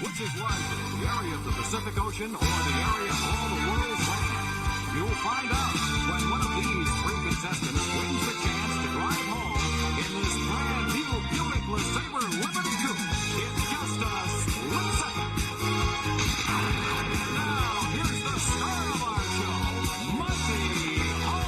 Which is larger, the area of the Pacific Ocean or the area of all the world's land? You'll find out when one of these three contestants wins the chance to drive home in this brand new Buick LeSabre Limited Coupe. It's just a split second. Now, here's the star of our show, Monty Hall.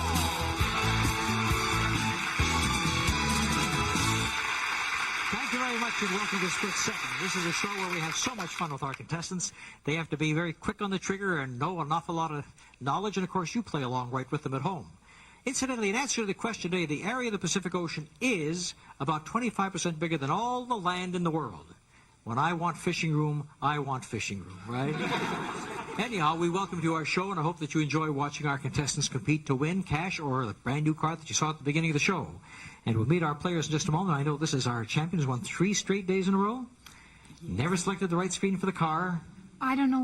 Thank you very much and welcome to Split Second. This is a show where we have so much fun with our contestants. They have to be very quick on the trigger and know an awful lot of knowledge, and of course you play along right with them at home. Incidentally, in answer to the question today, the area of the Pacific Ocean is about 25% bigger than all the land in the world. When I want fishing room, I want fishing room, right? Anyhow, we welcome you to our show, and I hope that you enjoy watching our contestants compete to win cash or the brand new car that you saw at the beginning of the show. And we'll meet our players in just a moment. I know this is our champion who's won 3 straight days in a row. Never selected the right screen for the car. I don't know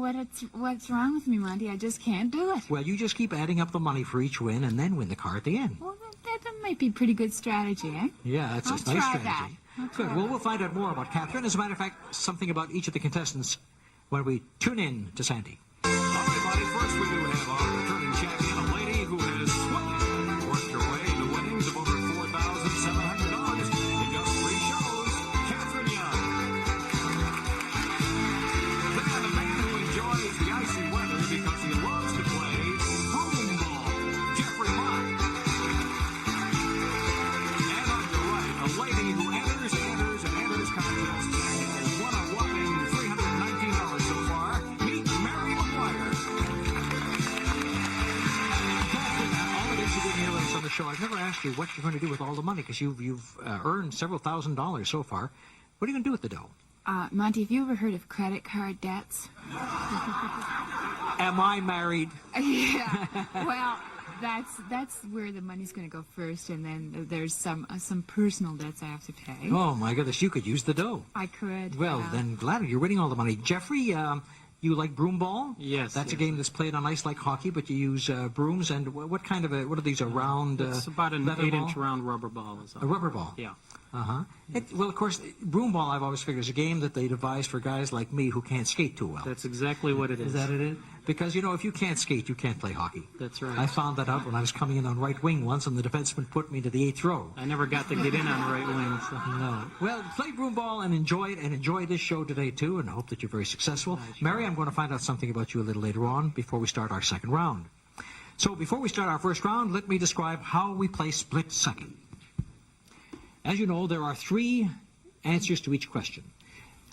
what's wrong with me, Monty. I just can't do it. Well, you just keep adding up the money for each win and then win the car at the end. Well, that might be a pretty good strategy, eh? Yeah, that's a nice strategy. Good. Well, we'll find out more about Catherine. As a matter of fact, something about each of the contestants when we tune in to Sandy. All right, buddy. First, we do have our returning champion, a lady who has worked her way into winnings of over $4,700 in just 3 shows, Catherine Young. Then a man who enjoys the icy weather because he loves to play broom ball, Jeffrey Mott. And on your right, a lady who enters contests and has won a whopping $319 so far. Meet Mary McGuire. All it is you didn't hear us on the show. I've never asked you what you're going to do with all the money because you've earned several $1,000s so far. What are you going to do with the dough? Monty, have you ever heard of credit card debts? Am I married? Yeah. Well, that's where the money's going to go first, and then there's some personal debts I have to pay. Oh, my goodness, you could use the dough. I could. Well, then glad you're winning all the money. Jeffrey, you like broom ball? Yes. That's a game that's played on ice like hockey, but you use brooms. And what kind of what are these, a round It's about an 8-inch round rubber ball. A rubber ball? Yeah. Uh-huh. Well, of course, broom ball, I've always figured, is a game that they devised for guys like me who can't skate too well. That's exactly what it is. Is that it? Because, you know, if you can't skate, you can't play hockey. That's right. I found that out when I was coming in on right wing once, and the defenseman put me to the 8th row. I never got to get in on the right wing. So. No. Well, play broom ball and enjoy it, and enjoy this show today, too, and I hope that you're very successful. Mary, I'm going to find out something about you a little later on before we start our second round. So before we start our first round, let me describe how we play split second. As you know, there are 3 answers to each question.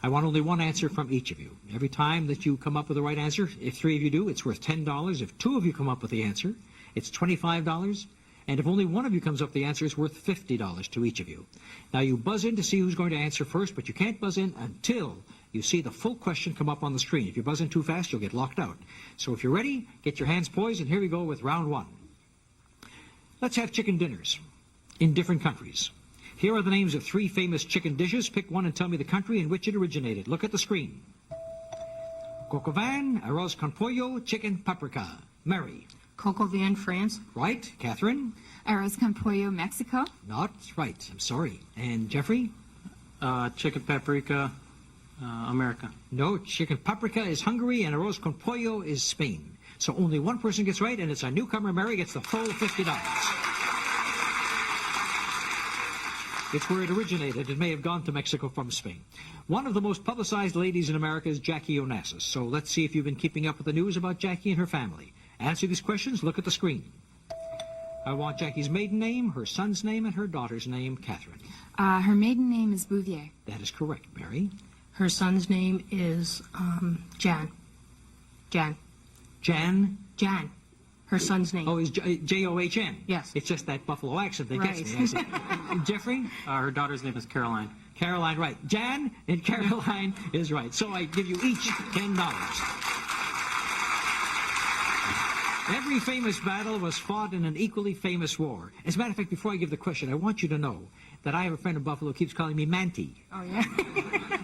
I want only one answer from each of you. Every time that you come up with the right answer, if 3 of you do, it's worth $10. If 2 of you come up with the answer, it's $25. And if only one of you comes up with the answer, it's worth $50 to each of you. Now, you buzz in to see who's going to answer first, but you can't buzz in until you see the full question come up on the screen. If you buzz in too fast, you'll get locked out. So if you're ready, get your hands poised, and here we go with round 1. Let's have chicken dinners in different countries. Here are the names of 3 famous chicken dishes. Pick one and tell me the country in which it originated. Look at the screen. Coq au vin, arroz con pollo, chicken paprika. Mary. Coq au vin, France. Right. Catherine. Arroz con pollo, Mexico. Not right. I'm sorry. And Jeffrey. Chicken paprika, America. No, chicken paprika is Hungary and arroz con pollo is Spain. So only one person gets right, and it's our newcomer. Mary gets the full $50. It's where it originated. It may have gone to Mexico from Spain. One of the most publicized ladies in America is Jackie Onassis. So let's see if you've been keeping up with the news about Jackie and her family. Answer these questions. Look at the screen. I want Jackie's maiden name, her son's name, and her daughter's name. Catherine. Her maiden name is Bouvier. That is correct. Mary. Her son's name is Jan. Jan. Jan. Jan. Her son's name. Oh, is John? Yes. It's just that Buffalo accent that gets me. I see. Jeffrey? Her daughter's name is Caroline. Caroline, right. Jan and Caroline is right. So I give you each $10. Every famous battle was fought in an equally famous war. As a matter of fact, before I give the question, I want you to know that I have a friend in Buffalo who keeps calling me Manty. Oh, yeah?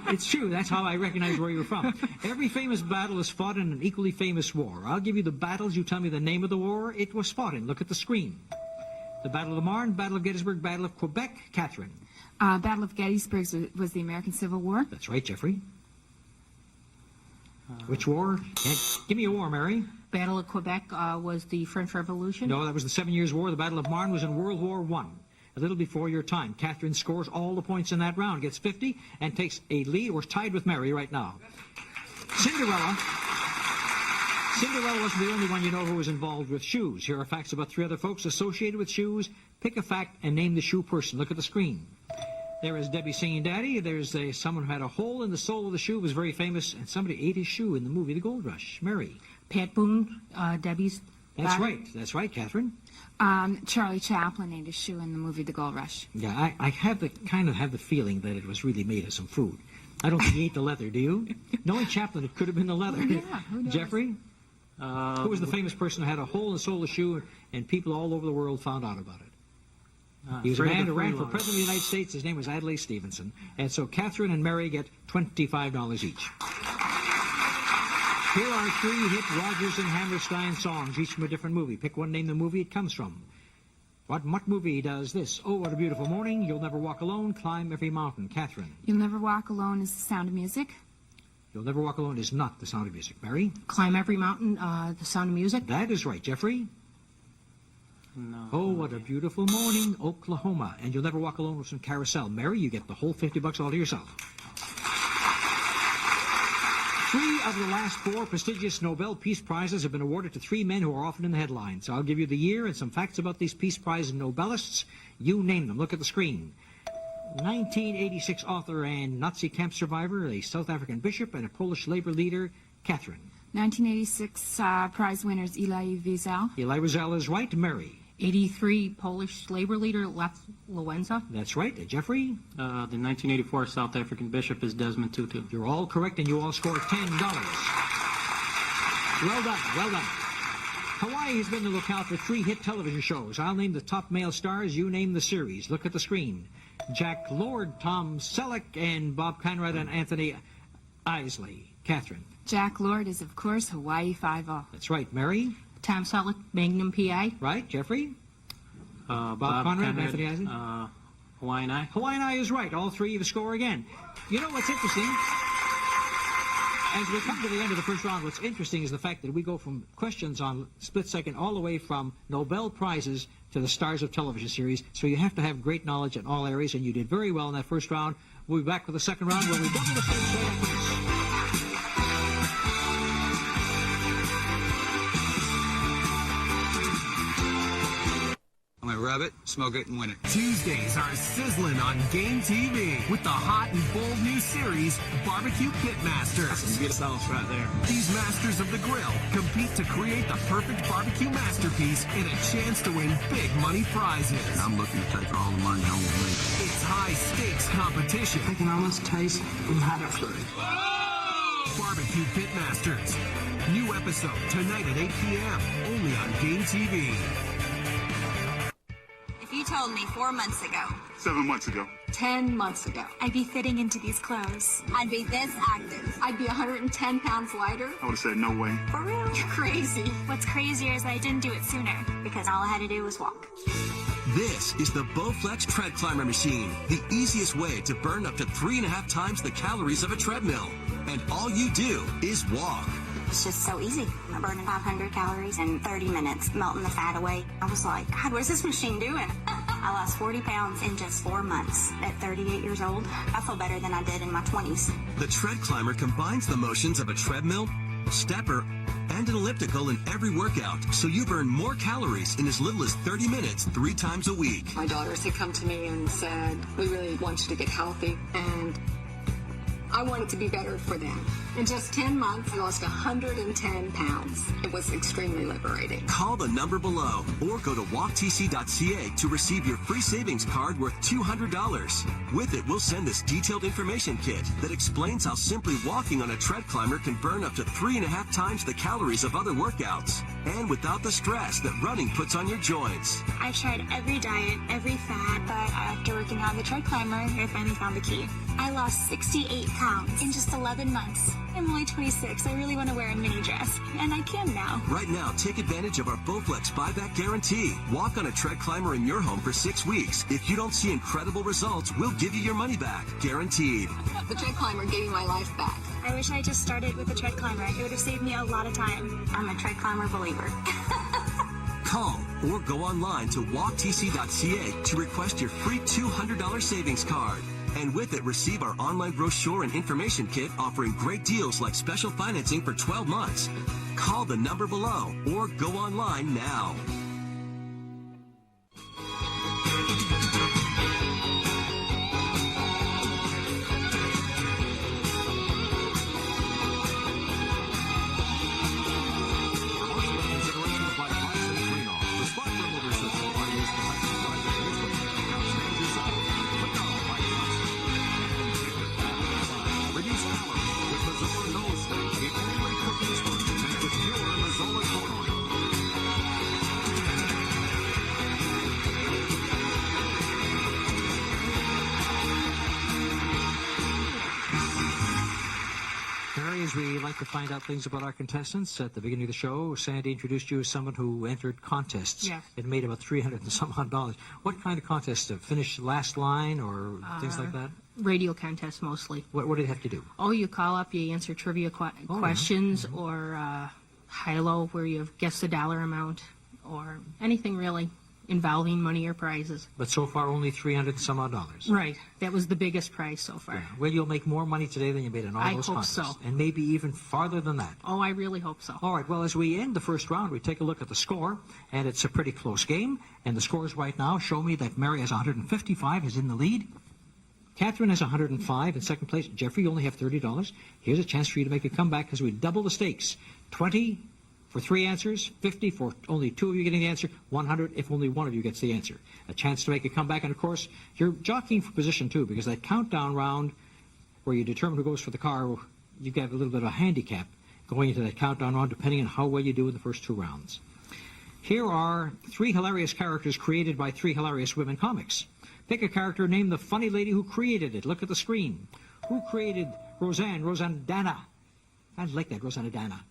It's true. That's how I recognize where you're from. Every famous battle is fought in an equally famous war. I'll give you the battles. You tell me the name of the war it was fought in. Look at the screen. The Battle of the Marne, Battle of Gettysburg, Battle of Quebec. Catherine. Battle of Gettysburg was the American Civil War. That's right, Jeffrey. Which war? Give me a war, Mary. Battle of Quebec was the French Revolution. No, that was the 7 Years' War. The Battle of Marne was in World War I. A little before your time. Catherine scores all the points in that round, gets 50, and takes a lead. We're tied with Mary right now. Cinderella wasn't the only one you know who was involved with shoes. Here are facts about 3 other folks associated with shoes. Pick a fact and name the shoe person. Look at the screen. There is Debbie Singing Daddy. There's someone who had a hole in the sole of the shoe, was very famous, and somebody ate his shoe in the movie The Gold Rush. Mary. Pat Boone, Debbie's That's daughter. right. That's right, Catherine. Charlie Chaplin ate his shoe in the movie The Gold Rush. Yeah, I have the feeling that it was really made of some food. I don't think he ate the leather, do you? Knowing Chaplin, it could have been the leather. Yeah, who knows? Jeffrey? Who was the famous person who had a hole in the sole of the shoe and people all over the world found out about it? He was a man who ran for President of the United States. His name was Adlai Stevenson. And so Catherine and Mary get $25 each. Here are 3 hit Rodgers and Hammerstein songs, each from a different movie. Pick one, name the movie it comes from. What movie does this? Oh, What a Beautiful Morning, You'll Never Walk Alone, Climb Every Mountain. Catherine. You'll Never Walk Alone is The Sound of Music. You'll Never Walk Alone is not The Sound of Music. Mary? Climb Every Mountain, The Sound of Music. That is right. Jeffrey? No. Oh, What a Beautiful Morning, Oklahoma. And You'll Never Walk Alone was from Carousel. Mary, you get the whole $50 all to yourself. 3 of the last 4 prestigious Nobel Peace Prizes have been awarded to 3 men who are often in the headlines. I'll give you the year and some facts about these Peace Prize Nobelists. You name them. Look at the screen. 1986 author and Nazi camp survivor, a South African bishop, and a Polish labor leader, Catherine. 1986 prize winners Elie Wiesel. Elie Wiesel is right. Mary. 83 Polish labor leader Lech Wałęsa. That's right. Jeffrey? The 1984 South African bishop is Desmond Tutu. You're all correct, and you all scored $10. Well done, well done. Hawaii has been the lookout for 3 hit television shows. I'll name the top male stars, you name the series. Look at the screen. Jack Lord, Tom Selleck, and Bob Conrad and Anthony Isley. Catherine. Jack Lord is, of course, Hawaii Five-0. That's right. Mary? Tom Selleck, Magnum PI. Right. Jeffrey? Bob Conrad, Anthony Isley? Hawaiian Eye. Hawaiian Eye is right. All 3 of you score again. You know what's interesting? As we come to the end of the first round, what's interesting is the fact that we go from questions on split second all the way from Nobel Prizes to the stars of television series. So you have to have great knowledge in all areas, and you did very well in that first round. We'll be back with the second round when we double the stakes right after this. I'm gonna rub it, smoke it, and win it. Tuesdays are sizzling on Game TV with the hot and bold new series, Barbecue Pitmasters. You get sauce right there. These masters of the grill compete to create the perfect barbecue masterpiece and a chance to win big money prizes. I'm looking to take all the money home with me. It's high-stakes competition. I can almost taste the Hatterford. Barbecue Pitmasters. New episode tonight at 8 p.m. only on Game TV. If you told me 4 months ago, 7 months ago, 10 months ago, I'd be fitting into these clothes, I'd be this active, I'd be 110 pounds lighter. I would have said no way. For real? You're crazy. What's crazier is that I didn't do it sooner, because all I had to do was walk. This is the Bowflex Tread Climber Machine, the easiest way to burn up to 3.5 times the calories of a treadmill. And all you do is walk. It's just so easy. I'm burning 500 calories in 30 minutes, melting the fat away. I was like, God, what is this machine doing? I lost 40 pounds in just 4 months. At 38 years old, I feel better than I did in my 20s. The Tread Climber combines the motions of a treadmill, stepper, and an elliptical in every workout, so you burn more calories in as little as 30 minutes 3 times a week. My daughters had come to me and said, we really want you to get healthy, and I want it to be better for them. In just 10 months, I lost 110 pounds. It was extremely liberating. Call the number below or go to walktc.ca to receive your free savings card worth $200. With it, we'll send this detailed information kit that explains how simply walking on a tread climber can burn up to 3.5 times the calories of other workouts, and without the stress that running puts on your joints. I've tried every diet, every fad, but after working on the tread climber, I finally found the key. I lost 68 pounds in just 11 months. I'm only 26. I really want to wear a mini dress, and I can now. Right now, take advantage of our Bowflex buyback guarantee. Walk on a tread climber in your home for 6 weeks. If you don't see incredible results, we'll give you your money back, guaranteed. The tread climber gave me my life back. I I wish I just started with the tread climber. It would have saved me a lot of time. I'm a tread climber believer. Call or go online to walktc.ca to request your free $200 savings card. And with it, receive our online brochure and information kit offering great deals like special financing for 12 months. Call the number below or go online now. As we like to find out things about our contestants, at the beginning of the show, Sandy introduced you as someone who entered contests. Yes. It made about $300 and some odd dollars. What kind of contests? Finish last line or things like that? Radio contests mostly. What do you have to do? Oh, you call up, you answer trivia questions, or high-low where you've guessed the dollar amount, or anything really involving money or prizes. But so far, only $300 and some odd dollars. Right. That was the biggest prize so far. Yeah. Well, you'll make more money today than you made in all those contests. I hope so. And maybe even farther than that. Oh, I really hope so. All right, well, as we end the first round, we take a look at the score, and it's a pretty close game. And the scores right now show me that Mary has 155, is in the lead. Catherine has 105 in second place. Jeffrey, you only have $30. Here's a chance for you to make a comeback because we double the stakes. 20 for 3 answers, 50 for only 2 of you getting the answer, 100 if only one of you gets the answer. A chance to make a comeback, and of course, you're jockeying for position too, because that countdown round where you determine who goes for the car, you get a little bit of a handicap going into that countdown round, depending on how well you do in the first 2 rounds. Here are 3 hilarious characters created by 3 hilarious women comics. Pick a character, name the funny lady who created it. Look at the screen. Who created Roseanne Dana? I like that, Roseanne Dana.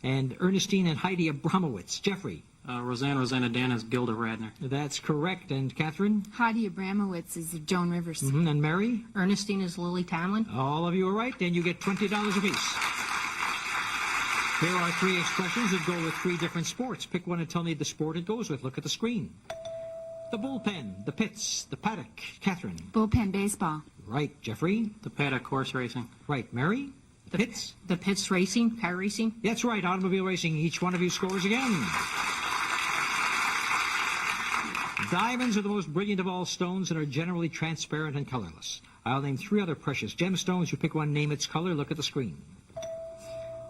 And Ernestine and Heidi Abramowitz. Jeffrey. Rosanna Dana is Gilda Radner. That's correct. And Catherine? Heidi Abramowitz is Joan Rivers. And Mary? Ernestine is Lily Tomlin. All of you are right, and you get $20 apiece. Here are 3 expressions that go with 3 different sports. Pick one and tell me the sport it goes with. Look at the screen. The bullpen, the pits, the paddock. Catherine? Bullpen baseball. Right. Jeffrey? The paddock horse racing. Right. Mary? The pits? The pits racing, car racing. That's right, automobile racing. Each one of you scores again. Diamonds are the most brilliant of all stones and are generally transparent and colorless. I'll name 3 other precious gemstones. You pick one, name its color. Look at the screen.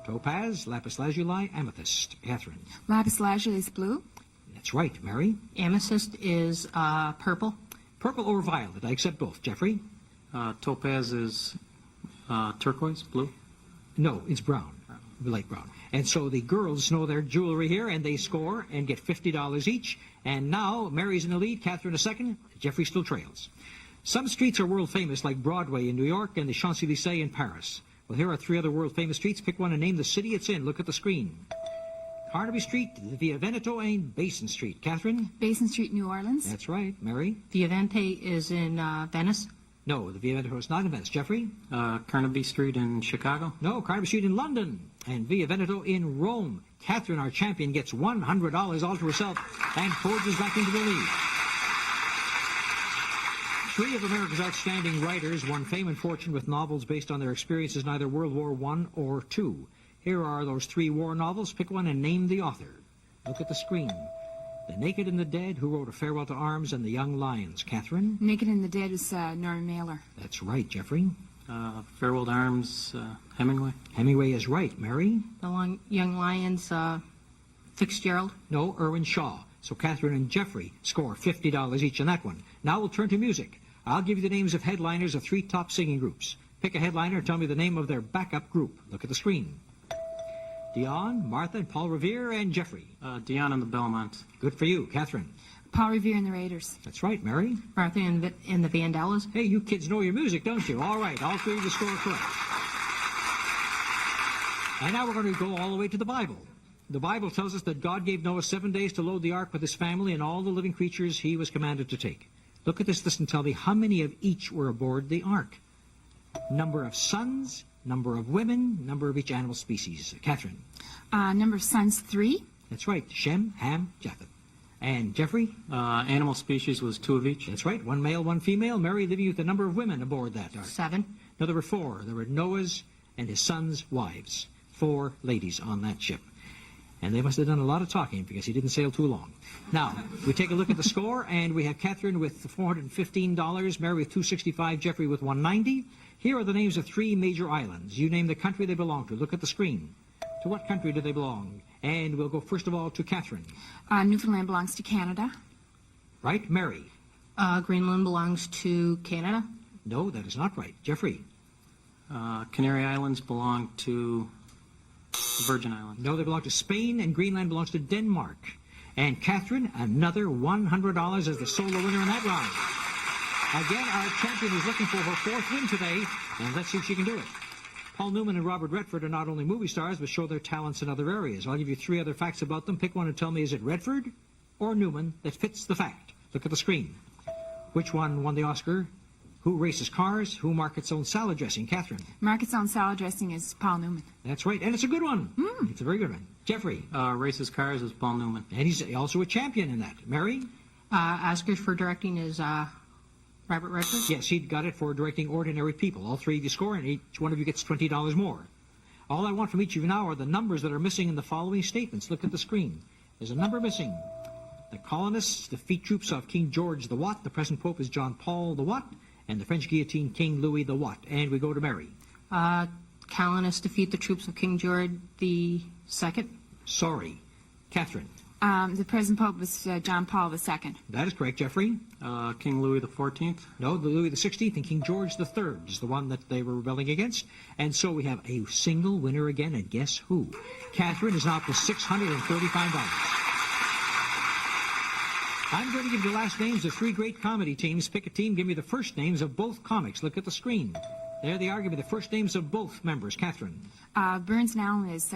Topaz, lapis lazuli, amethyst. Catherine? Lapis lazuli is blue. That's right. Mary? Amethyst is purple. Purple or violet. I accept both. Jeffrey? Topaz is turquoise, blue. No, it's brown, light brown. And so the girls know their jewelry here, and they score and get $50 each. And now Mary's in the lead, Catherine a second, Jeffrey still trails. Some streets are world famous, like Broadway in New York and the Champs-Élysées in Paris. Well, here are 3 other world famous streets. Pick one and name the city it's in. Look at the screen. Carnaby Street, Via Veneto, and Basin Street. Catherine? Basin Street, New Orleans. That's right. Mary? Via Vente is in Venice. No, the Via Veneto is not in Venice. Jeffrey? Carnaby Street in Chicago. No, Carnaby Street in London. And Via Veneto in Rome. Catherine, our champion, gets $100 all to herself and forges back into the lead. 3 of America's outstanding writers won fame and fortune with novels based on their experiences in either World War I or II. Here are those 3 war novels. Pick one and name the author. Look at the screen. The Naked and the Dead, Who Wrote a Farewell to Arms, and The Young Lions. Catherine? Naked and the Dead is Norman Mailer. That's right. Jeffrey? Farewell to Arms, Hemingway. Hemingway is right. Mary? The Young Lions, Fitzgerald. No, Irwin Shaw. So Catherine and Jeffrey score $50 each on that one. Now we'll turn to music. I'll give you the names of headliners of 3 top singing groups. Pick a headliner and tell me the name of their backup group. Look at the screen. Dion, Martha, and Paul Revere, and Jeffrey. Dion and the Belmonts. Good for you. Catherine? Paul Revere and the Raiders. That's right. Mary? Martha and the Vandellas. Hey, you kids know your music, don't you? All right, all 3 of you score correct. And now we're going to go all the way to the Bible. The Bible tells us that God gave Noah 7 days to load the ark with his family and all the living creatures he was commanded to take. Look at this list and tell me how many of each were aboard the ark. Number of sons number of women, number of each animal species. Catherine. Number of sons, 3. That's right. Shem, Ham, Japheth. And Jeffrey? Animal species was 2 of each. That's right. 1 male, 1 female. Mary, leaving you with the number of women aboard that ark. 7. No, there were 4. There were Noah's and his sons' wives. 4 ladies on that ship. And they must have done a lot of talking because he didn't sail too long. Now, we take a look at the score, and we have Catherine with $415, Mary with $265, Jeffrey with $190. Here are the names of 3 major islands. You name the country they belong to. Look at the screen. To what country do they belong? And we'll go first of all to Catherine. Newfoundland belongs to Canada. Right? Mary? Greenland belongs to Canada. No, that is not right. Jeffrey? Canary Islands belong to the Virgin Islands. No, they belong to Spain, and Greenland belongs to Denmark. And Catherine, another $100 as the solo winner in that round. Again, our champion is looking for her 4th win today, and let's see if she can do it. Paul Newman and Robert Redford are not only movie stars, but show their talents in other areas. I'll give you 3 other facts about them. Pick one and tell me, is it Redford or Newman that fits the fact? Look at the screen. Which one won the Oscar? Who races cars? Who markets own salad dressing? Catherine. Market's own salad dressing is Paul Newman. That's right, and it's a good one. It's a very good one. Jeffrey. Races cars is Paul Newman. And he's also a champion in that. Mary? Oscars for directing is Robert Redford. Yes, he got it for directing Ordinary People. All 3 of you score, and each one of you gets $20 more. All I want from each of you now are the numbers that are missing in the following statements. Look at the screen. There's a number missing. The colonists defeat troops of King George the What. The present Pope is John Paul the What. And the French guillotine King Louis the What. And we go to Mary. Colonists defeat the troops of King George the II. Sorry. Catherine. The present Pope was John Paul II. That is correct. Jeffrey. King Louis the 14th. No, the Louis the 16th and King George the III is the one that they were rebelling against. And so we have a single winner again, and guess who? Catherine is now up to $635. I'm going to give you the last names of 3 great comedy teams. Pick a team. Give me the first names of both comics. Look at the screen. There they are. Give me the first names of both members. Catherine. Burns and Allen is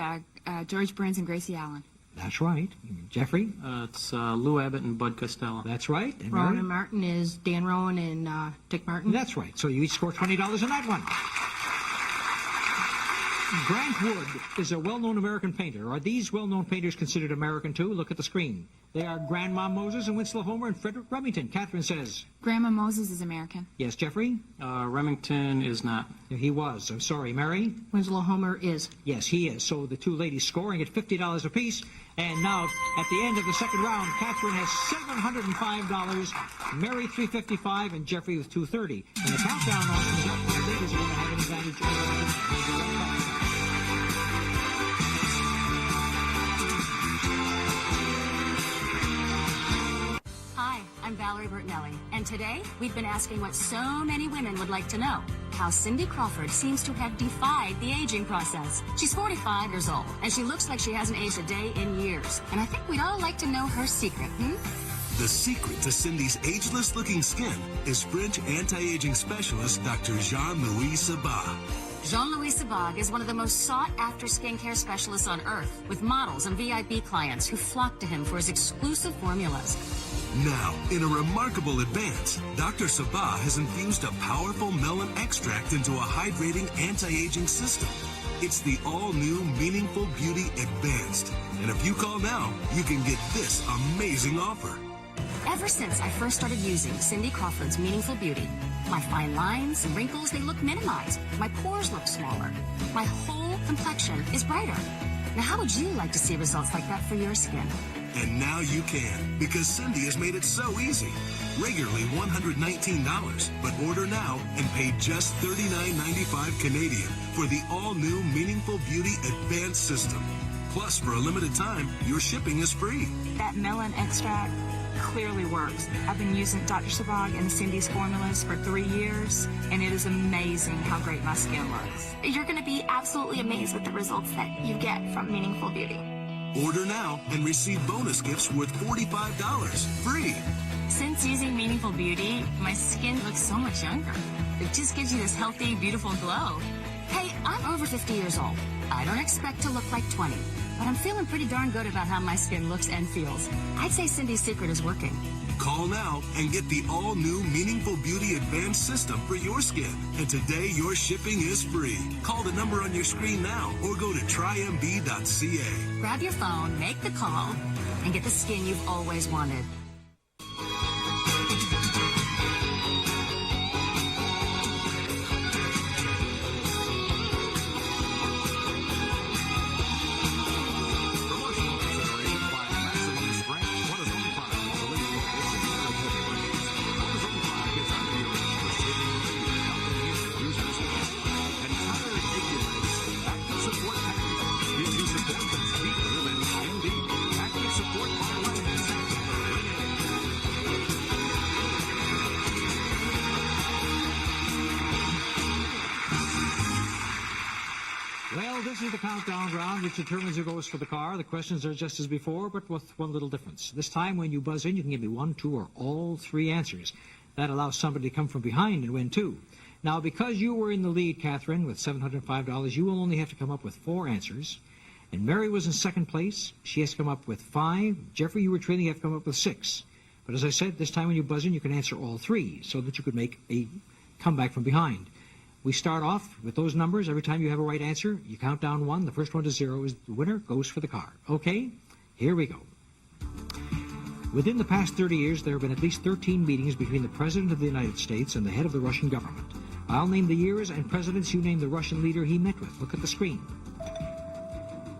George Burns and Gracie Allen. That's right. Jeffrey. It's Lou Abbott and Bud Costello. That's right. And Rowan Mary? and Martin is Dan Rowan and Dick Martin. That's right. So you each score $20 on that one. Grant Wood is a well-known American painter. Are these well-known painters considered American too? Look at the screen. They are Grandma Moses and Winslow Homer and Frederick Remington. Catherine says. Grandma Moses is American. Yes, Jeffrey? Remington is not. He was. I'm sorry. Mary? Winslow Homer is. Yes, he is. So the 2 ladies scoring at $50 apiece. And now, at the end of the second round, Catherine has $705, Mary $355, and Jeffrey with $230. And the countdown opens up. The ladies are going to have an advantage over. Hi, I'm Valerie Bertinelli, and today we've been asking what so many women would like to know. How Cindy Crawford seems to have defied the aging process. She's 45 years old, and she looks like she hasn't aged a day in years. And I think we'd all like to know her secret, The secret to Cindy's ageless-looking skin is French anti-aging specialist Dr. Jean-Louis Sabah. Jean-Louis Sabag is one of the most sought-after skincare specialists on Earth, with models and VIP clients who flock to him for his exclusive formulas. Now, in a remarkable advance, Dr. Sabah has infused a powerful melon extract into a hydrating anti-aging system. It's the all-new Meaningful Beauty Advanced. And if you call now, you can get this amazing offer. Ever since I first started using Cindy Crawford's Meaningful Beauty, my fine lines and wrinkles, they look minimized. My pores look smaller. My whole complexion is brighter. Now, how would you like to see results like that for your skin? And now you can, because Cindy has made it so easy. Regularly $119, but order now and pay just $39.95 Canadian for the all-new Meaningful Beauty Advanced System. Plus, for a limited time, your shipping is free. That melon extract clearly works. I've been using Dr. Sabag and Cindy's formulas for 3 years, and it is amazing how great my skin looks. You're going to be absolutely amazed with the results that you get from Meaningful Beauty. Order now and receive bonus gifts worth $45 free. Since using Meaningful Beauty, my skin looks so much younger. It just gives you this healthy, beautiful glow. Hey, I'm over 50 years old. I don't expect to look like 20, but I'm feeling pretty darn good about how my skin looks and feels. I'd say Cindy's secret is working. Call now and get the all-new Meaningful Beauty Advanced System for your skin. And today, your shipping is free. Call the number on your screen now or go to trymb.ca. Grab your phone, make the call, and get the skin you've always wanted. Well, this is the countdown round, which determines who goes for the car. The questions are just as before, but with one little difference. This time, when you buzz in, you can give me 1, 2, or all 3 answers. That allows somebody to come from behind and win, too. Now, because you were in the lead, Catherine, with $705, you will only have to come up with 4 answers. And Mary was in second place. She has to come up with 5. Jeffrey, you were trailing. You have to come up with 6. But as I said, this time when you buzz in, you can answer all 3, so that you could make a comeback from behind. We start off with those numbers. Every time you have a right answer, you count down 1. The first one to 0 is the winner, goes for the car. Okay, here we go. Within the past 30 years, there have been at least 13 meetings between the President of the United States and the head of the Russian government. I'll name the years and presidents. You name the Russian leader he met with. Look at the screen.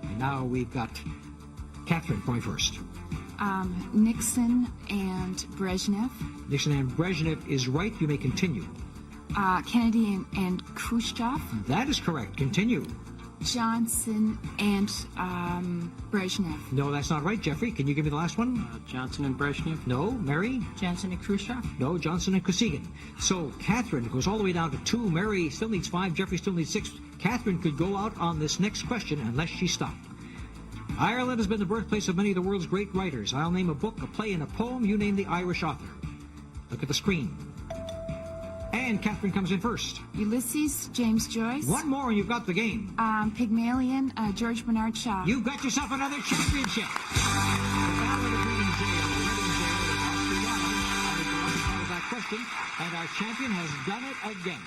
And now we've got Catherine going first. Nixon and Brezhnev. Nixon and Brezhnev is right. You may continue. Kennedy and Khrushchev. That is correct. Continue. Johnson and Brezhnev. No, that's not right, Jeffrey. Can you give me the last one? Johnson and Brezhnev. No. Mary? Johnson and Khrushchev. No. Johnson and Kosygin. So Catherine goes all the way down to 2. Mary still needs 5. Jeffrey still needs 6. Catherine could go out on this next question unless she stopped. Ireland has been the birthplace of many of the world's great writers. I'll name a book, a play, and a poem. You name the Irish author. Look at the screen. And Catherine comes in first. Ulysses, James Joyce. One more and you've got the game. Pygmalion, George Bernard Shaw. You've got yourself another championship. The Ballad of Reading Jail. That question, and our champion has done it again.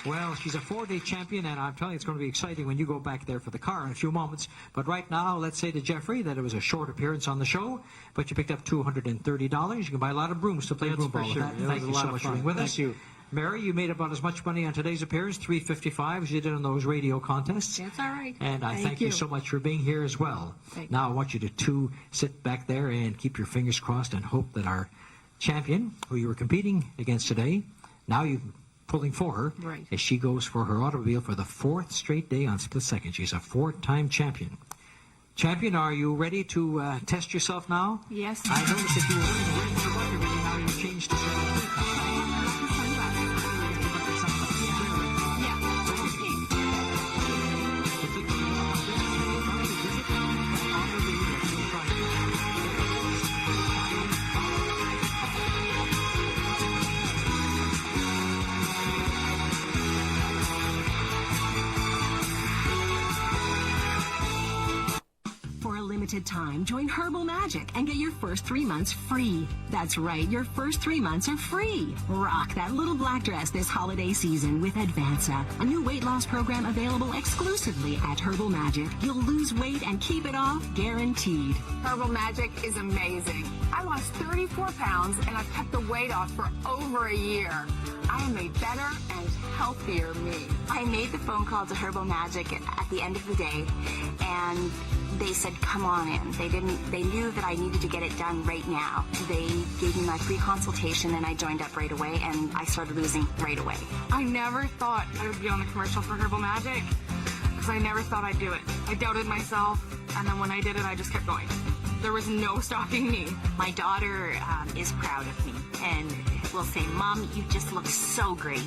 Well, she's a 4-day champion, and I'm telling you, it's going to be exciting when you go back there for the car in a few moments. But right now, let's say to Jeffrey that it was a short appearance on the show, but you picked up $230. You can buy a lot of brooms to play broom ball with that. Thank you so much for being with us. Thank you. Mary, you made about as much money on today's appearance, $355, as you did on those radio contests. That's all right. And I thank you so much for being here as well. Now I want you to sit back there and keep your fingers crossed and hope that our champion, who you were competing against today, now you're pulling for her, as she goes for her automobile for the 4th straight day on split second. She's a 4-time champion. Champion, are you ready to test yourself now? Yes. I noticed that you were wearing the red bucket ready. Now you changed to time, join Herbal Magic and get your first 3 months free. That's right, your first 3 months are free. Rock that little black dress this holiday season with Advanza, a new weight loss program available exclusively at Herbal Magic. You'll lose weight and keep it off, guaranteed. Herbal Magic is amazing. I lost 34 pounds and I've kept the weight off for over a year. I am a better and healthier me. I made the phone call to Herbal Magic at the end of the day, and they said, come on in. They knew that I needed to get it done right now. They gave me my free consultation and I joined up right away and I started losing right away. I never thought I would be on the commercial for Herbal Magic because I never thought I'd do it. I doubted myself, and then when I did it, I just kept going. There was no stopping me. My daughter is proud of me and will say, Mom, you just look so great.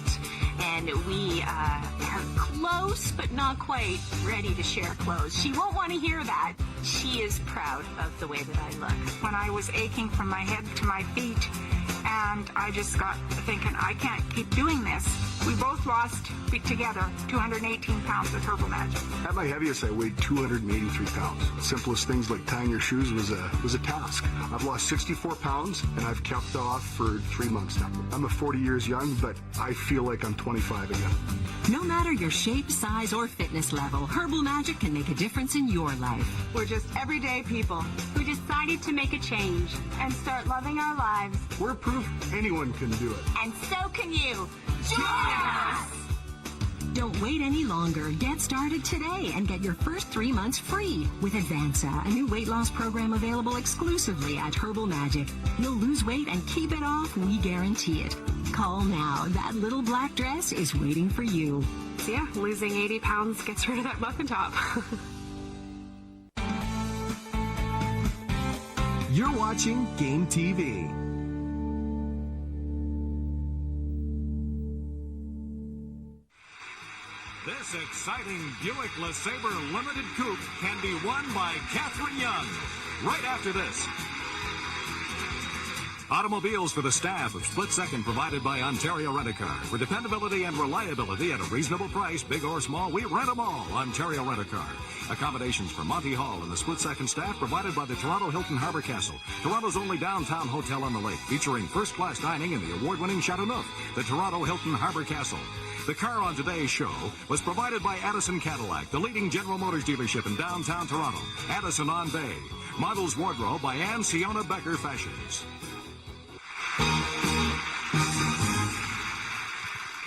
And we are close, but not quite ready to share clothes. She won't want to hear that. She is proud of the way that I look. When I was aching from my head to my feet, and I just got thinking, I can't keep doing this. We both lost, together, 218 pounds with Herbal Magic. At my heaviest, I weighed 283 pounds. Simplest things like tying your shoes was a task. I've lost 64 pounds, and I've kept off for 3 months now. I'm 40 years young, but I feel like I'm 25 again. No matter your shape, size, or fitness level, Herbal Magic can make a difference in your life. We're just everyday people who decided to make a change and start loving our lives. We're proof anyone can do it. And so can you. Join us! Don't wait any longer. Get started today and get your first 3 months free with Advanza, a new weight loss program available exclusively at Herbal Magic. You'll lose weight and keep it off, we guarantee it. Call now. That little black dress is waiting for you. Yeah, losing 80 pounds gets rid of that muffin top. You're watching Game TV. This exciting Buick LeSabre Limited Coupe can be won by Catherine Young right after this. Automobiles for the staff of Split Second provided by Ontario Rent-A-Car. For dependability and reliability at a reasonable price, big or small, we rent them all. Ontario Rent-A-Car. Accommodations for Monty Hall and the Split Second staff provided by the Toronto Hilton Harbor Castle. Toronto's only downtown hotel on the lake, featuring first-class dining in the award-winning Chateau Neuf, the Toronto Hilton Harbor Castle. The car on today's show was provided by Addison Cadillac, the leading General Motors dealership in downtown Toronto. Addison on Bay. Models wardrobe by Ann Siona Becker Fashions.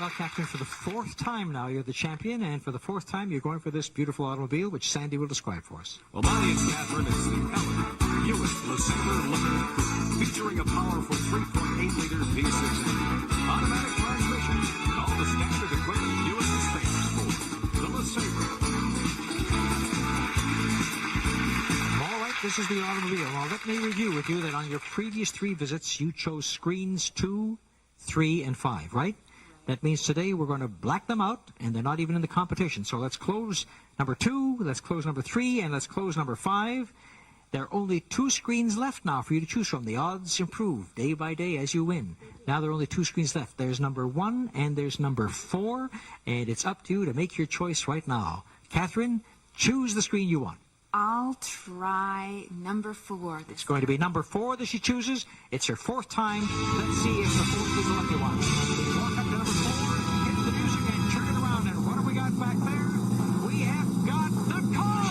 Well, Catherine, for the 4th time now, you're the champion, and for the 4th time, you're going for this beautiful automobile, which Sandy will describe for us. Well, my name's Catherine. It's the elegant Buick LeSabre Limited Coupe, featuring a powerful 3.8-liter V6 engine, automatic transmission, and all the standard equipment Buick is famous for. The LeSabre. All right, this is the automobile. Now, let me review with you that on your previous 3 visits, you chose screens 2, 3, and 5, right? That means today we're going to black them out, and they're not even in the competition. So let's close number 2, let's close number 3, and let's close number 5. There are only 2 screens left now for you to choose from. The odds improve day by day as you win. Now there are only 2 screens left. There's number 1 and there's number 4, and it's up to you to make your choice right now. Catherine, choose the screen you want. I'll try number 4. It's going to be number 4 that she chooses. It's her 4th time. Let's see if the 4th is the lucky one. Walk up to number 4, hit the music, and turn it around. And what have we got back there? We have got the car!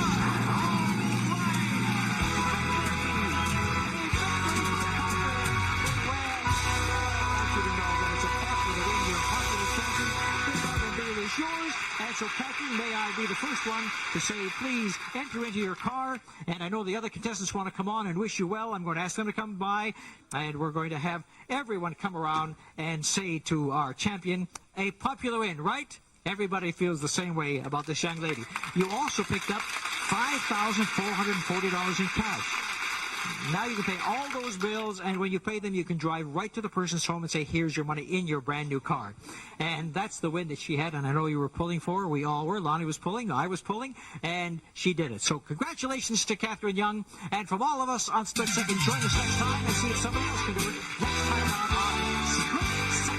Yours. And so, Catherine, may I be the first one to say, please enter into your car. And I know the other contestants want to come on and wish you well. I'm going to ask them to come by, and we're going to have everyone come around and say to our champion, a popular win, right? Everybody feels the same way about this young lady. You also picked up $5,440 in cash. Now you can pay all those bills, and when you pay them, you can drive right to the person's home and say, here's your money in your brand new car. And that's the win that she had, and I know you were pulling for her. We all were. Lonnie was pulling, I was pulling, and she did it. So congratulations to Catherine Young, and from all of us on Split Second, join us next time and see if somebody else can do it next time on Split Second.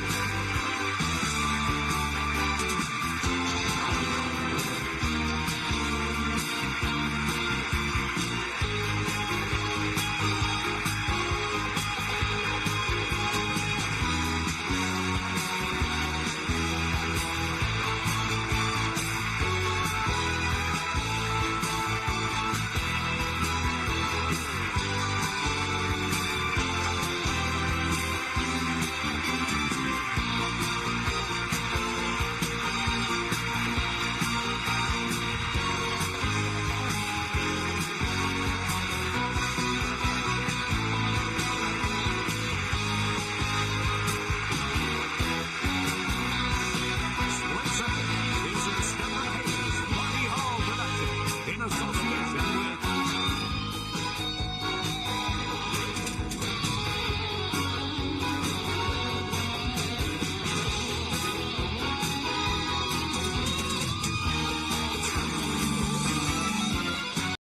Monty Hall production in association